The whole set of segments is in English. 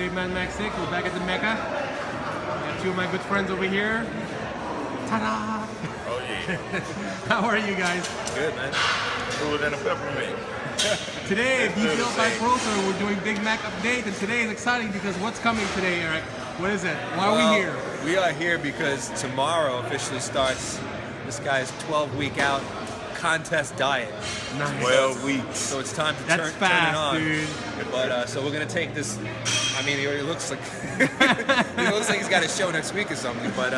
Great Man Mac 6. We're back at the Mecca. I got two of my good friends over here. Ta-da! Oh yeah. How are you guys? Good, man. Cooler than a peppermint. Today, Be Built by Broser, we're doing Big Mac update, and today is exciting because what's coming today, Eric? What is it? Why are we here? We are here because tomorrow officially starts this guy's 12-week out contest diet. Nice. 12 weeks. So it's time to That's turn it fast, on. dude. But so we're gonna take this. I mean, he already looks like he looks like he's got a show next week or something. But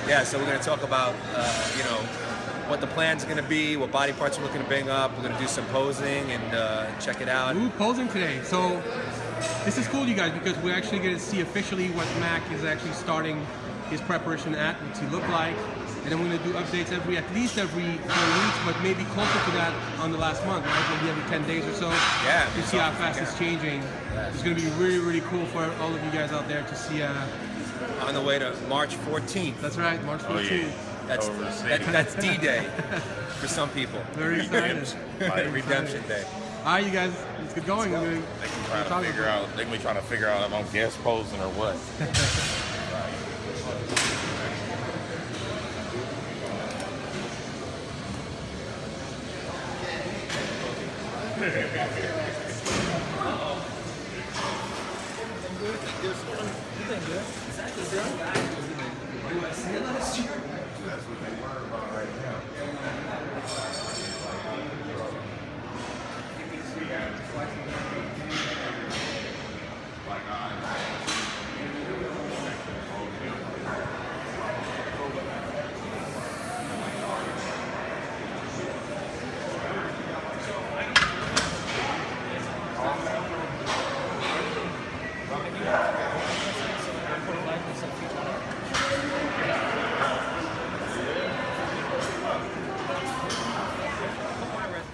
yeah, so we're gonna talk about you know, what the plan's gonna be, what body parts we're looking to bring up. We're gonna do some posing and check it out. Ooh, posing today. So this is cool, you guys, because we're actually going to see officially what Mac is actually starting his preparation at, what's he look like, and then we're going to do updates at least every 4 weeks, but maybe closer to that on the last month, right? Maybe every 10 days or so. Yeah. To see how fast it's changing. Yes. It's going to be really, really cool for all of you guys out there to see. On the way to March 14th. That's right, March 14th. Oh, yeah. That's D-Day for some people. Very excited. Redemption Day. All right, you guys, let's get going. They can try to figure out. They can be trying to figure out if I'm guest posing or what.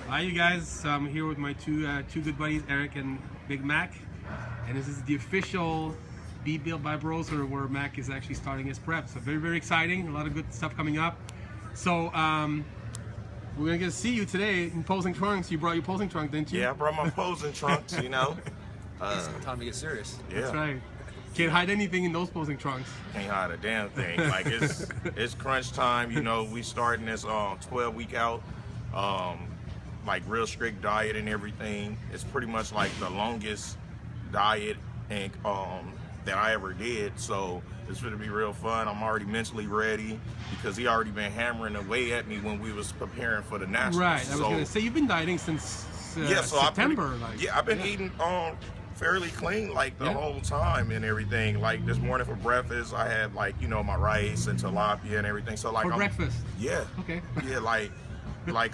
Hi, you guys. I'm here with my two good buddies, Eric and Big Mac, and this is the official Be Built by Broser, where Mac is actually starting his prep. So very, very exciting. A lot of good stuff coming up. So we're gonna get to see you today in posing trunks. You brought your posing trunk, didn't you? Yeah, I brought my posing trunks. You know. It's time to get serious. Yeah. That's right. Can't hide anything in those posing trunks. Can't hide a damn thing. Like it's crunch time. You know, we starting this 12-week out. Like real strict diet and everything. It's pretty much like the longest diet and that I ever did. So it's going to be real fun. I'm already mentally ready because he already been hammering away at me when we was preparing for the nationals. Right. I was gonna say you've been dieting since September. I've been eating fairly clean like the whole time and everything. Like this morning for breakfast, I had like, you know, my rice and tilapia and everything. So like for breakfast. Yeah. Okay. Yeah, like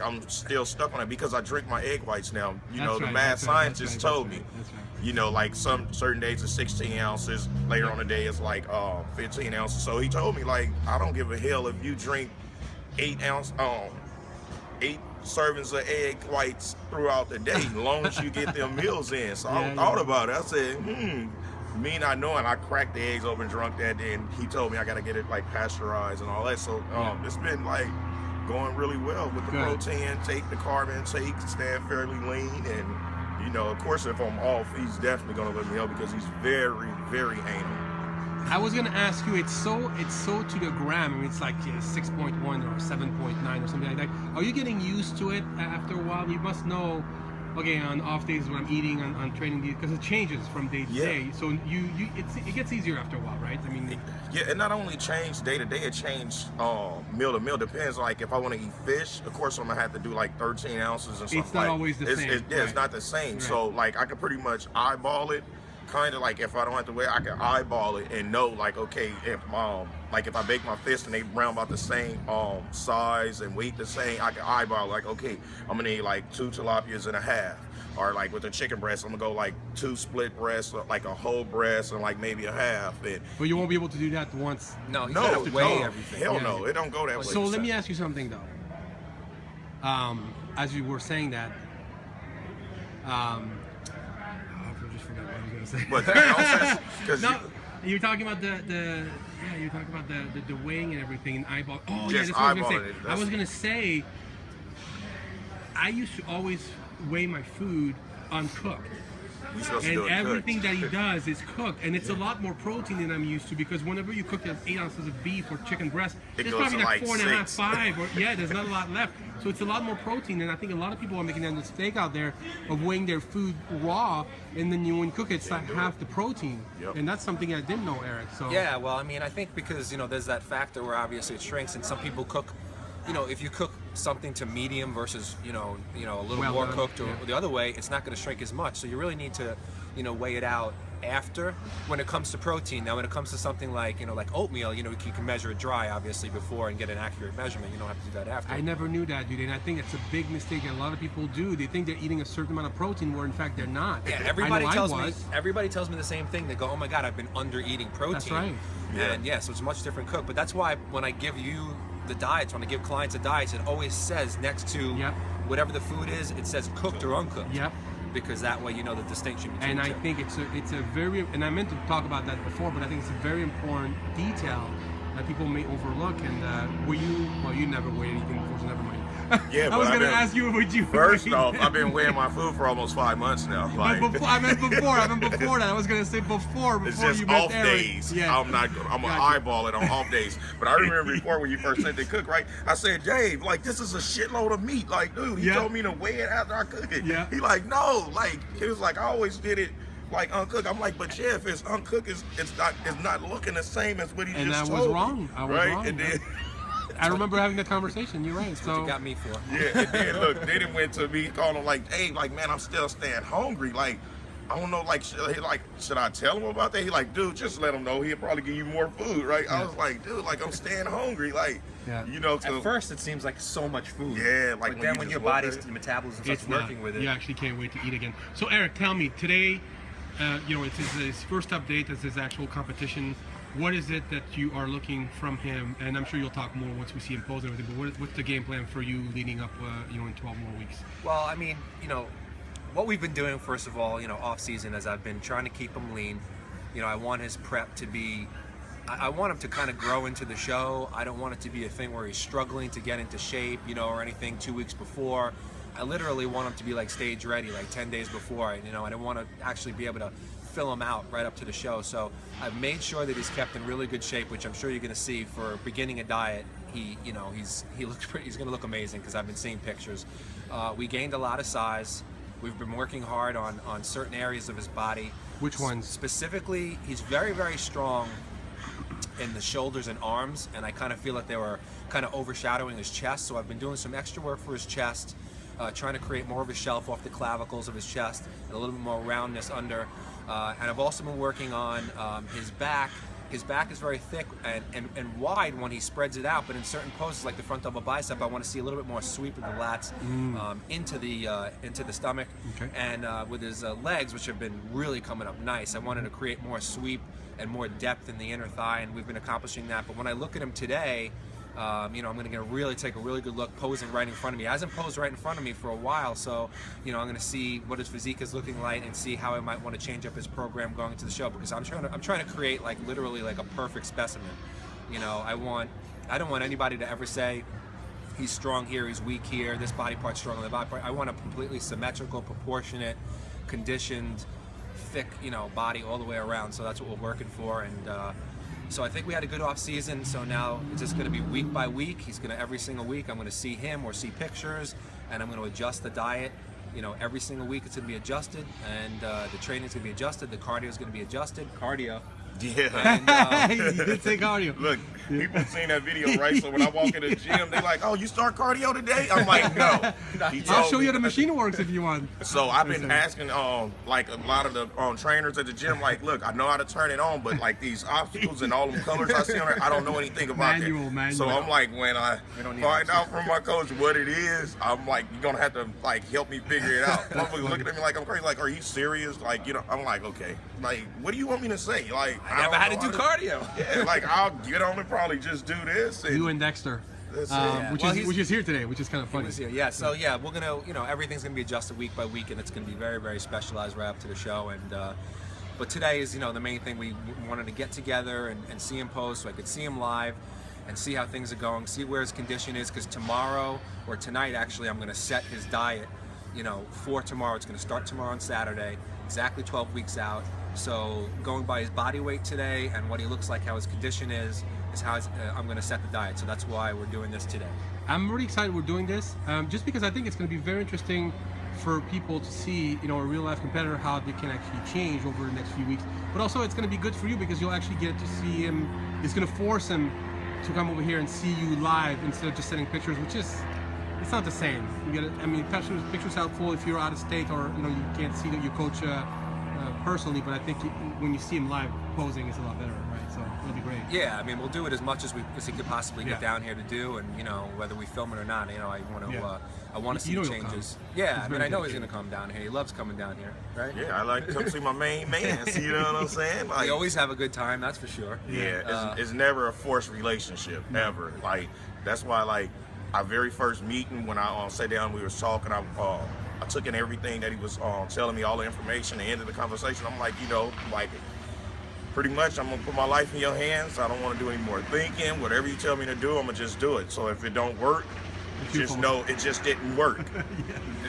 I'm still stuck on it because I drink my egg whites now. You know, the right, mad scientists told me. That's right. You know, like some certain days it's 16 ounces. Later on the day it's like 15 ounces. So he told me like I don't give a hell if you drink 8 servings of egg whites throughout the day, as long as you get them meals in. So I thought about it. I said, me not knowing, I cracked the eggs open, drunk that day, and he told me I gotta get it like pasteurized and all that. So it's been like going really well with the protein intake, the carb intake, staying fairly lean, and you know, of course, if I'm off, he's definitely gonna let me know because he's very, very anal. I was gonna ask you, it's so to the gram. I mean, it's like 6.1 or 7.9 or something like that. Are you getting used to it after a while? You must know. Okay, on off days when I'm eating, on training, because it changes from day to day. So it gets easier after a while, right? I mean, yeah, it not only changed day to day, it changed meal to meal. Depends. Like if I want to eat fish, of course I'm gonna have to do like 13 ounces and something. It's not always the same. It's not the same. Right. So like I can pretty much eyeball it. Kind of like if I don't have to weigh, I can eyeball it and know like, okay, if like if I bake my fish and they round about the same size and weight the same, I can eyeball like, okay, I'm gonna eat like 2 tilapias and a half, or like with the chicken breast, I'm gonna go like 2 split breasts, like a whole breast and like maybe a half. But you won't be able to do that once. No, you have to weigh everything. Hell no, it don't go that way. So let me ask you something though. As you were saying that. But no, you're talking about you're talking about the weighing and everything and eyeball. Oh yeah, that's what I was gonna say. I was gonna say I used to always weigh my food uncooked. You're supposed to and do it everything cooked. that he does is cooked, and it's a lot more protein than I'm used to, because whenever you cook 8 ounces of beef or chicken breast, It there's goes probably to like like 4.5, 6. 5, or yeah, there's not a lot left. So it's a lot more protein, and I think a lot of people are making that mistake out there of weighing their food raw, and then when you cook it, it's like half the protein. Yep. And that's something I didn't know, Eric. So Yeah, well, I mean, I think because, you know, there's that factor where obviously it shrinks, and some people cook, you know, if you cook something to medium versus, you know, a little Well more done, cooked or yeah. the other way, it's not going to shrink as much. So you really need to, you know, weigh it out after when it comes to protein. Now, when it comes to something like, you know, like oatmeal, you know, you can measure it dry, obviously, before and get an accurate measurement. You don't have to do that after. I never knew that, dude, and I think it's a big mistake that a lot of people do. They think they're eating a certain amount of protein, where in fact they're not. Yeah, I everybody know tells I me. was. Everybody tells me the same thing. They go, "Oh my God, I've been under eating protein." That's right. Yeah. And yeah, so it's a much different cook. But that's why when I give you the diets, when I give clients the diets, it always says next to Yep. whatever the food is, it says cooked or uncooked. Yep. Because that way you know the distinction between And the I two. think it's a very, and I meant to talk about that before, but I think it's a very important detail that people may overlook. And you never weighed anything before, so never mind. Yeah, I but was I've going to been- ask you, would you? First weigh off, it? I've been weighing my food for almost 5 months now. But Like, before, I meant before that. I was going to say before it's you just met off Eric. days. Yeah. I'm gonna Gotcha. eyeball it on off days. But I remember before when you first said they cook, right? I said, Dave, like this is a shitload of meat. Like, dude, he Yeah. told me to weigh it after I cook it. Yeah. He like, no, like he was like, I always did it like uncooked. I'm like, but yeah, if it's uncooked, it's not looking the same as what he And just I told was me, wrong. I was right? wrong. And then I remember having that conversation. You're right. What So you got me for? yeah, and then look, then it went to me calling him like, Dave, like man, I'm still staying hungry. Like, I don't know, like, should I tell him about that? He like, dude, just let him know. He'll probably give you more food, right? I was like, dude, like I'm staying hungry, like, Yeah. you know. At So, first, it seems like so much food. Yeah, like But when then you when just your look body's at it, metabolism it's starts working not. with it. You actually can't wait to eat again. So Eric, tell me today. It's his first update as his actual competition. What is it that you are looking from him? And I'm sure you'll talk more once we see him pose and everything. But what's the game plan for you leading up, in 12 more weeks? Well, I mean, you know, what we've been doing, first of all, you know, off season, is I've been trying to keep him lean. You know, I want his prep to be, I want him to kind of grow into the show. I don't want it to be a thing where he's struggling to get into shape, you know, or anything 2 weeks before. I literally want him to be like stage ready, like 10 days before. You know, I don't want to actually be able to fill him out right up to the show. So I've made sure that he's kept in really good shape, which I'm sure you're going to see for beginning a diet. He looks pretty. He's going to look amazing because I've been seeing pictures. We gained a lot of size. We've been working hard on certain areas of his body. Which ones? Specifically, he's very, very strong in the shoulders and arms, and I kind of feel like they were kind of overshadowing his chest. So I've been doing some extra work for his chest, trying to create more of a shelf off the clavicles of his chest and a little bit more roundness under. And I've also been working on his back. His back is very thick and wide when he spreads it out, but in certain poses, like the front double bicep, I want to see a little bit more sweep of the lats into the stomach. Okay. And with his legs, which have been really coming up nice, I wanted to create more sweep and more depth in the inner thigh, and we've been accomplishing that. But when I look at him today, I'm going to really take a really good look posing right in front of me. He hasn't posed right in front of me for a while, so I'm going to see what his physique is looking like and see how I might want to change up his program going into the show, because I'm trying to create like literally like a perfect specimen. I don't want anybody to ever say he's strong here, he's weak here, this body part's strong on the body part. I want a completely symmetrical, proportionate, conditioned, thick, body all the way around. So that's what we're working for, and so I think we had a good off season. So now it's just going to be week by week. He's going to, every single week, I'm going to see him or see pictures, and I'm going to adjust the diet. Every single week it's going to be adjusted, and the training's going to be adjusted. The cardio is going to be adjusted. Cardio. Yeah. And, You did say cardio. Look, people seen that video, right? So when I walk in the gym, they like, "Oh, you start cardio today?" I'm like, "No." He I'll told show me- you how the machine works if you want. So I've been asking, like a lot of the trainers at the gym, like, look, I know how to turn it on, but like these obstacles and all them colors I see on there, I don't know anything about Manual. So I'm like, when I don't need find out from my coach what it is, I'm like, you're gonna have to like help me figure it out. Motherfuckers looking at me like I'm crazy, like, are you serious? Like, I'm like, okay, like, what do you want me to say? Like, I never had to do cardio. Yeah, like I'll get on and probably just do this. And You and Dexter, that's it. Well, which is here today, which is kind of funny. He was here, yeah. So yeah, we're gonna, everything's gonna be adjusted week by week, and it's gonna be very, very specialized right up to the show. And but today is, the main thing. We wanted to get together and see him pose, so I could see him live and see how things are going, see where his condition is. Because tomorrow or tonight, actually, I'm gonna set his diet. For tomorrow. It's gonna start tomorrow on Saturday. exactly 12 weeks out. So going by his body weight today and what he looks like, how his condition is how I'm going to set the diet. So that's why we're doing this today. I'm really excited we're doing this, just because I think it's going to be very interesting for people to see, you know, a real life competitor, how they can actually change over the next few weeks. But also it's going to be good for you because you'll actually get to see him. It's going to force him to come over here and see you live instead of just sending pictures, which is, it's not the same. You get it. I mean, pictures helpful if you're out of state or, you know, you can't see that your coach personally, but I think when you see him live posing, it's a lot better, right? So it'll be great. Yeah, I mean, we'll do it as much as he could possibly get down here to do, and you know, whether we film it or not, you know, I want to see the changes. Yeah, I mean, I know he's gonna come down here. He loves coming down here, right? Yeah, I like to come see my main man. You know what I'm saying? Like, we always have a good time, that's for sure. Yeah, it's never a forced relationship, ever. Like, that's why, like, our very first meeting, when I sat down, we was talking, I took in everything that he was telling me, all the information. At the end of the conversation, I'm like, you know, like, pretty much I'm gonna put my life in your hands. I don't want to do any more thinking. Whatever you tell me to do, I'm gonna just do it. So if it don't work, just know it just didn't work.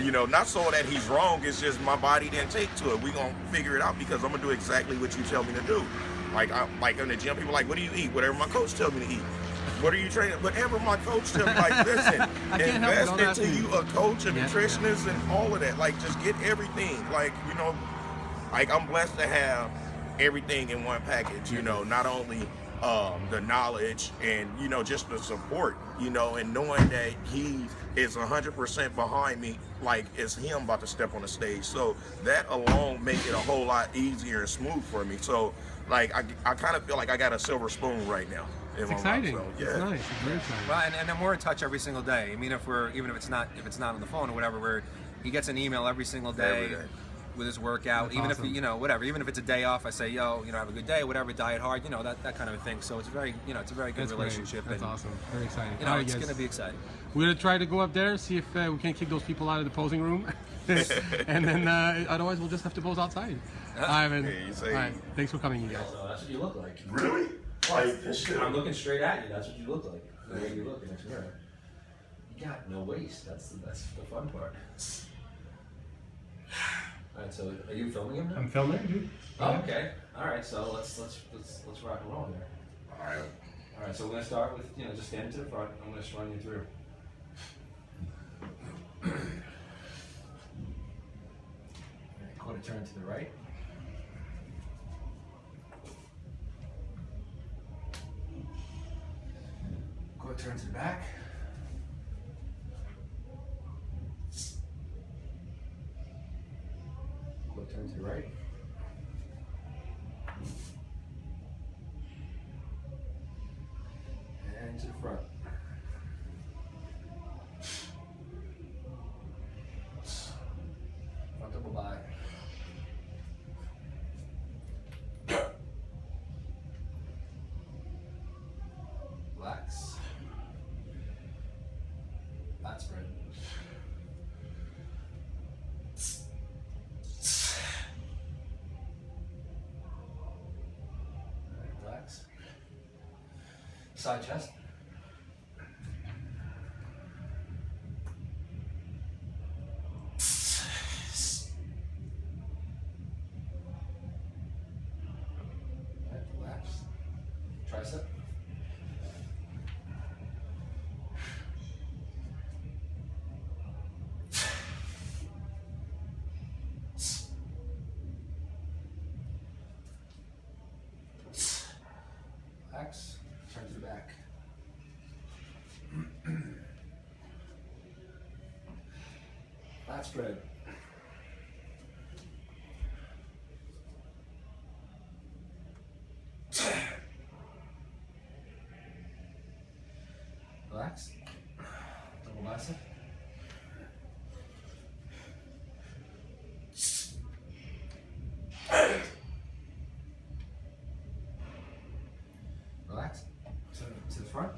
You know, not so that he's wrong, it's just my body didn't take to it. We gonna figure it out because I'm gonna do exactly what you tell me to do. Like in the gym, people are like, what do you eat? Whatever my coach tells me to eat. What are you training? Whatever my coach tells me, like, listen, invest into you a coach, a nutritionist, and all of that. Like, just get everything. Like, you know, like, I'm blessed to have everything in one package, you know, not only the knowledge and, you know, just the support, you know, and knowing that he is 100% behind me, like it's him about to step on the stage. So that alone make it a whole lot easier and smooth for me. So, like, I kind of feel like I got a silver spoon right now. It's exciting. So, yeah. It's nice. It's very exciting. Well, and then we're in touch every single day. I mean, even if it's not on the phone or whatever, he gets an email every single day. Every day. With his workout. That's even awesome. if, you know, whatever, even if it's a day off, I say, yo, you know, have a good day, whatever, diet hard, you know, that kind of a thing. So it's very, you know, it's a very good relationship. That's awesome. Very exciting. You know, it's going to be exciting. We're going to try to go up there, see if we can kick those people out of the posing room. And then otherwise we'll just have to pose outside. All right, man. All right. Thanks for coming, you guys. That's what you look like. Really? Like, this shit. I'm looking straight at you. That's what you look like. The way you look in the mirror. You got no waist. That's the fun part. All right, so are you filming him now? I'm filming, dude. Oh, okay. All right, so let's rock and roll there. All right. So we're gonna start with, you know, just stand to the front. I'm gonna just run you through. All right, quarter turn to the right. Quarter turn to the back. Turn to the right. And to the front. Front double by. Relax. Back spread. Side chest. Right, relax. Tricep. Relax. Turn to the back. Lat spread. Relax. Double bicep. Relax. To the front.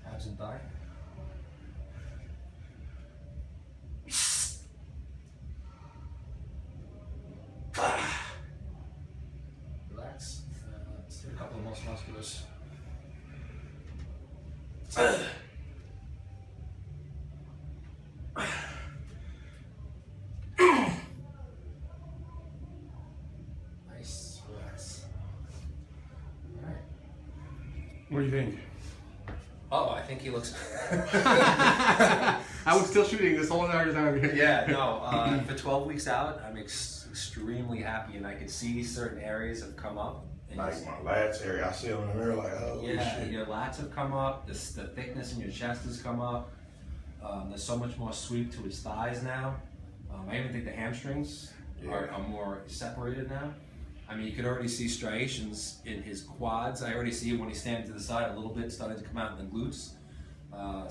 Abs and thigh. Relax. Let's do a couple of most musculars. What do you think? Oh, I think he looks. I was still shooting this whole entire time. Yeah, no. For 12 weeks out, I'm extremely happy, and I can see certain areas have come up. Like my lats area, I see them in the mirror like, oh shit. Your lats have come up. The thickness in your chest has come up. There's so much more sweep to his thighs now. I even think the hamstrings are more separated now. I mean, you could already see striations in his quads. I already see it when he's standing to the side a little bit, starting to come out in the glutes.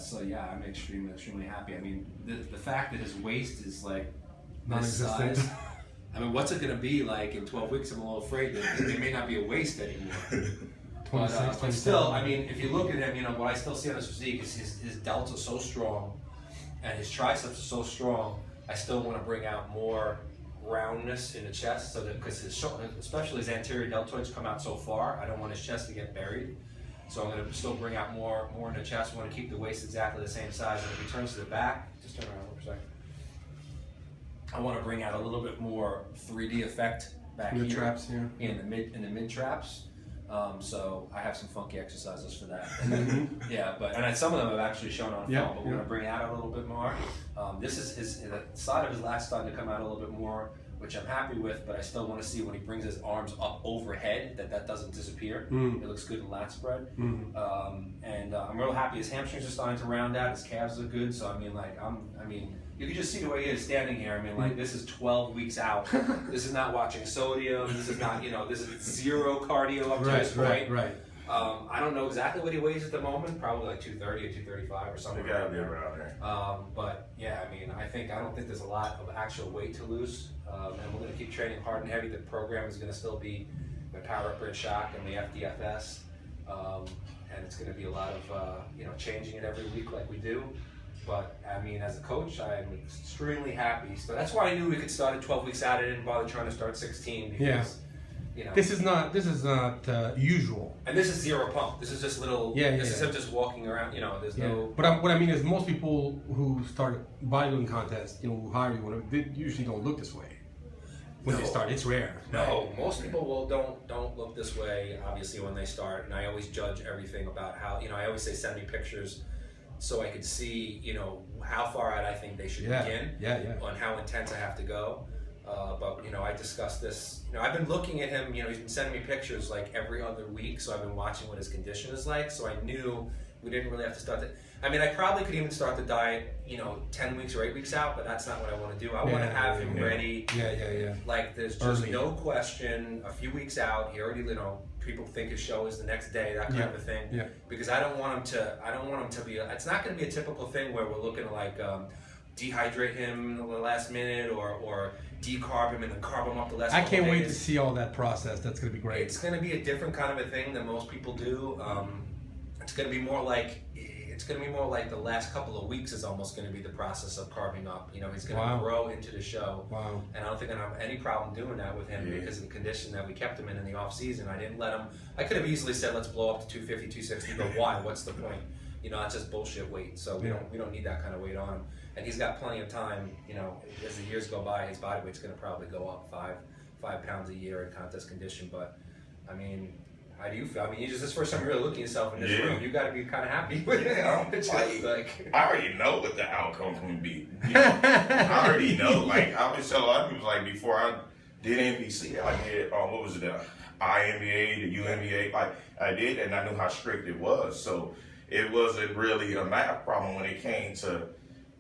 So yeah, I'm extremely happy. I mean, the fact that his waist is like this size. I mean, what's it gonna be like in 12 weeks? I'm a little afraid that there may not be a waist anymore. But still, I mean, if you look at him, you know, what I still see on his physique is his delts are so strong, and his triceps are so strong. I still want to bring out more roundness in the chest, so that because especially his anterior deltoids come out so far, I don't want his chest to get buried. So I'm going to still bring out more in the chest. I want to keep the waist exactly the same size. And if he turns to the back, just turn around for a second. I want to bring out a little bit more 3D effect back here. Traps, yeah. In the mid traps. So I have some funky exercises for that. Yeah, and some of them have actually shown on film, but we're going to bring it out a little bit more. This is the side of his lats starting to come out a little bit more, which I'm happy with, but I still want to see when he brings his arms up overhead that doesn't disappear. It looks good in lat spread. I'm real happy. His hamstrings are starting to round out. His calves are good. So I mean, you can just see the way he is standing here. I mean, like, this is 12 weeks out. This is not watching sodium. This is not, this is zero cardio up to this point. Right. I don't know exactly what he weighs at the moment. Probably like 230 or 235 or something. They gotta be around there. But yeah, I mean, I don't think there's a lot of actual weight to lose. And we're going to keep training hard and heavy. The program is going to still be the power upper and shock and the FDFS. And it's going to be a lot of, changing it every week like we do. But I mean, as a coach, I am extremely happy. So that's why I knew we could start at 12 weeks out. I didn't bother trying to start 16 because, this is not usual. And this is zero pump. This is just little. This is him just walking around. There's no. But what I mean is, most people who start bodybuilding contests, who hire you, they usually don't look this way when they start. It's rare. No, most people don't look this way. Obviously, when they start, and I always judge everything about how. I always say send me pictures, so I could see how far out I think they should begin. On how intense I have to go. But I discussed this. I've been looking at him. He's been sending me pictures like every other week, so I've been watching what his condition is like. So I knew we didn't really have to start I mean, I probably could even start the diet, 10 weeks or 8 weeks out, but that's not what I want to do. I want to have him ready. Like, there's just no question. A few weeks out, he already, people think his show is the next day, that kind of a thing. Because I don't want him to be. It's not going to be a typical thing where we're looking to like dehydrate him in the last minute or decarb him and then carb him up the last. I can't wait to see all that process. That's going to be great. It's going to be a different kind of a thing than most people do. It's going to be more like the last couple of weeks is almost going to be the process of carving up. He's going to grow into the show. And I don't think I have any problem doing that with him because of the condition that we kept him in the off season. I didn't let him. I could have easily said let's blow up to 250, 260, but why? What's the point? That's just bullshit weight. So we don't need that kind of weight on him. And he's got plenty of time. As the years go by, his body weight's going to probably go up 5 pounds a year in contest condition. But I mean, how do you feel? I mean, this is the first time you're really looking at yourself in this room. You got to be kind of happy with it. I already know what the outcome's going to be. I already know. Like, I always tell a lot of people, like, before I did NPC, I did, what was it, the INBA, the UNBA. Like, I did, and I knew how strict it was. So it wasn't really a math problem when it came to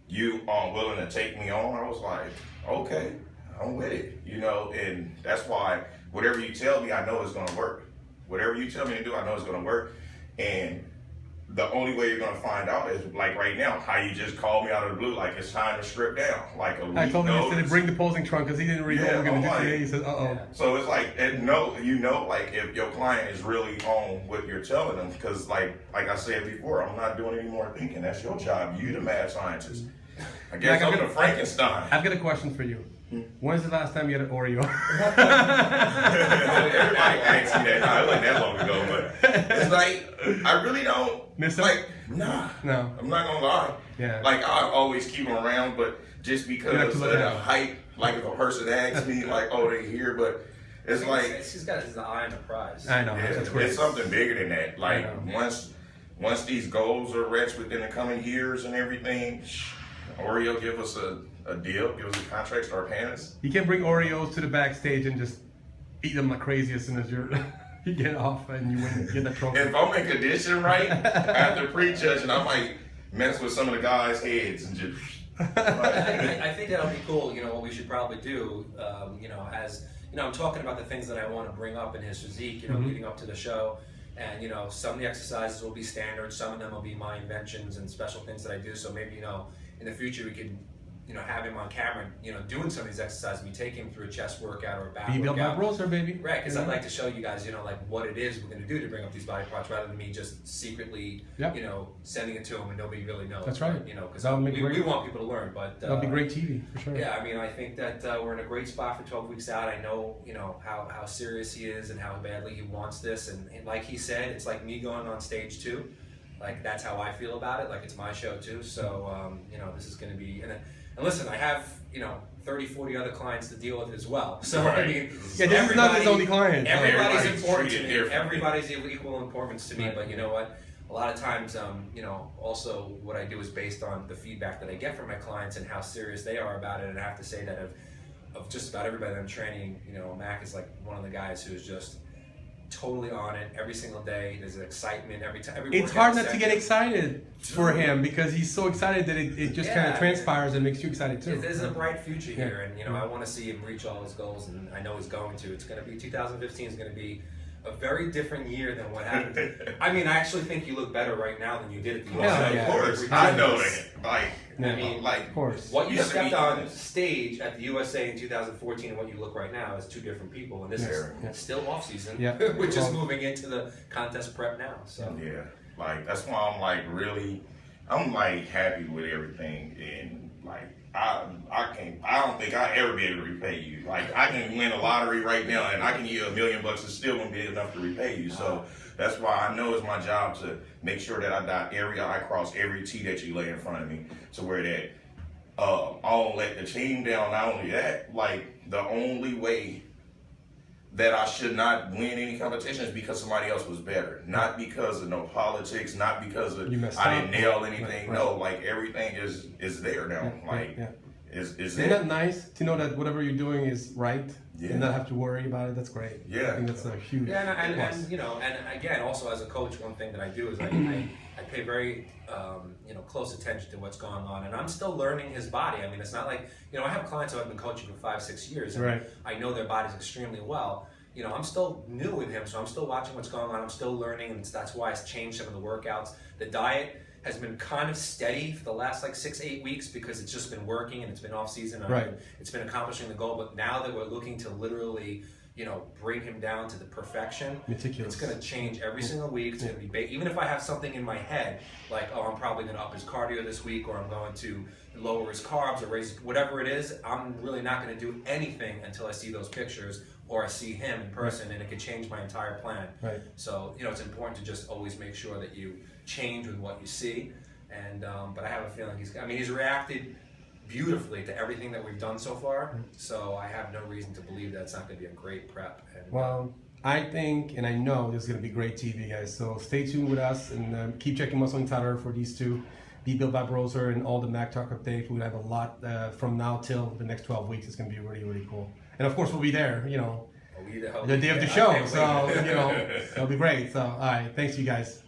you willing to take me on. I was like, okay, I'm with it. And that's why whatever you tell me, I know it's going to work. Whatever you tell me to do, I know it's going to work. And the only way you're going to find out is like right now, how you just called me out of the blue, like it's time to strip down. Like a week I told him yesterday to bring the posing trunk because he didn't really know what we were going to do today. He said, So it's like, like if your client is really on what you're telling them, because like I said before, I'm not doing any more thinking. That's your job. You the mad scientist. I guess I'm the Frankenstein. I've got a question for you. When's the last time you had an Oreo? Everybody asks me that. It wasn't that long ago, but it's like, I really don't. Miss like, nah. No. I'm not going to lie. Yeah. Like, I always keep them around, but just because of the hype, like if a person asks me, like, oh, they here, but It's like he's got his eye on the prize. I know. yeah, That's great. it's something bigger than that. Like once these goals are reached within the coming years and everything, Oreo give us a deal, give us a contract, start paying us. You can bring Oreos to the backstage and just eat them like crazy as soon as you get off and you win, get the trophy. If I'm in condition right after pre-judging, I might mess with some of the guys' heads and just. I think that'll be cool. You know, what we should probably do, you know, as you know, I'm talking about the things that I want to bring up in his physique, you know, leading up to the show. And, you know, some of the exercises will be standard, some of them will be my inventions and special things that I do. So maybe, you know, in the future we could, you know, have him on camera, you know, doing some of these exercises. We take him through a chest workout or a back Be built by workout. Broser, baby. Right, because I'd like to show you guys, you know, like what it is we're going to do to bring up these body parts, rather than me just secretly, you know, sending it to them and nobody really knows. That's right. You know, because we want people to learn. But that'll be great TV for sure. Yeah, I mean, I think that we're in a great spot for 12 weeks out. I know, you know, how serious he is and how badly he wants this. And like he said, it's like me going on stage too. Like, that's how I feel about it. Like, it's my show too. So, you know, this is going to be... And listen, I have, you know, 30, 40 other clients to deal with as well. So, I mean, this is not his only client. Everybody's important to me. Everybody's of equal importance to me. But you know what? A lot of times, you know, also what I do is based on the feedback that I get from my clients and how serious they are about it. And I have to say that of just about everybody that I'm training, you know, Mac is like one of the guys who's just totally on it every single day. There's excitement every time. It's hard not to get excited for him because he's so excited that it just kind of transpires and makes you excited too. There's a bright future here, and you know, I want to see him reach all his goals, and I know he's going to. It's going to be 2015 is going to be a very different year than what happened. I mean, I actually think you look better right now than you did at the USA. Of course, I know that. Like, I mean, like, of course, what you stepped on stage at the USA in 2014 and what you look right now is two different people, and this is still off season. We're just moving into the contest prep now. So yeah, like that's why I'm like really, I'm like happy with everything, and like I don't think I ever be able to repay you. Like, I can win a lottery right now and I can give you $1 million and still won't be enough to repay you. So that's why I know it's my job to make sure that I dot every I, cross every T that you lay in front of me, to where that I don't let the team down. Not only that, like, the only way that I should not win any competition is because somebody else was better. Not because of no politics, not because of I didn't nail anything. No, like, everything is there now. Is Isn't that nice to know that whatever you're doing is right and not have to worry about it? That's great. Yeah. I think that's a huge and you know, and again, also as a coach, one thing that I do is I pay very you know, close attention to what's going on, and I'm still learning his body. I mean, it's not like, you know, I have clients who I've been coaching for 5-6 years, and I know their bodies extremely well. You know, I'm still new with him, so I'm still watching what's going on. I'm still learning, and that's why I've changed some of the workouts. The diet has been kind of steady for the last like 6-8 weeks because it's just been working and it's been off season. It's been accomplishing the goal. But now that we're looking to literally, you know, bring him down to the perfection, meticulous. It's going to change every single week. It's going to be even if I have something in my head like, oh, I'm probably going to up his cardio this week, or I'm going to lower his carbs or raise whatever it is. I'm really not going to do anything until I see those pictures or I see him in person, and it could change my entire plan. So, you know, it's important to just always make sure that you change with what you see. And but I have a feeling he's reacted beautifully to everything that we've done so far. So I have no reason to believe that it's not going to be a great prep. And, well, I think and I know this is going to be great TV, guys. So stay tuned with us and keep checking Muscle Insider for these two. Be Built by Broser and all the Mac Talk updates. We'll have a lot from now till the next 12 weeks. It's going to be really, really cool. And of course, we'll be there, you know, the day of the show. So, you know, it'll be great. So, all right. Thanks, you guys.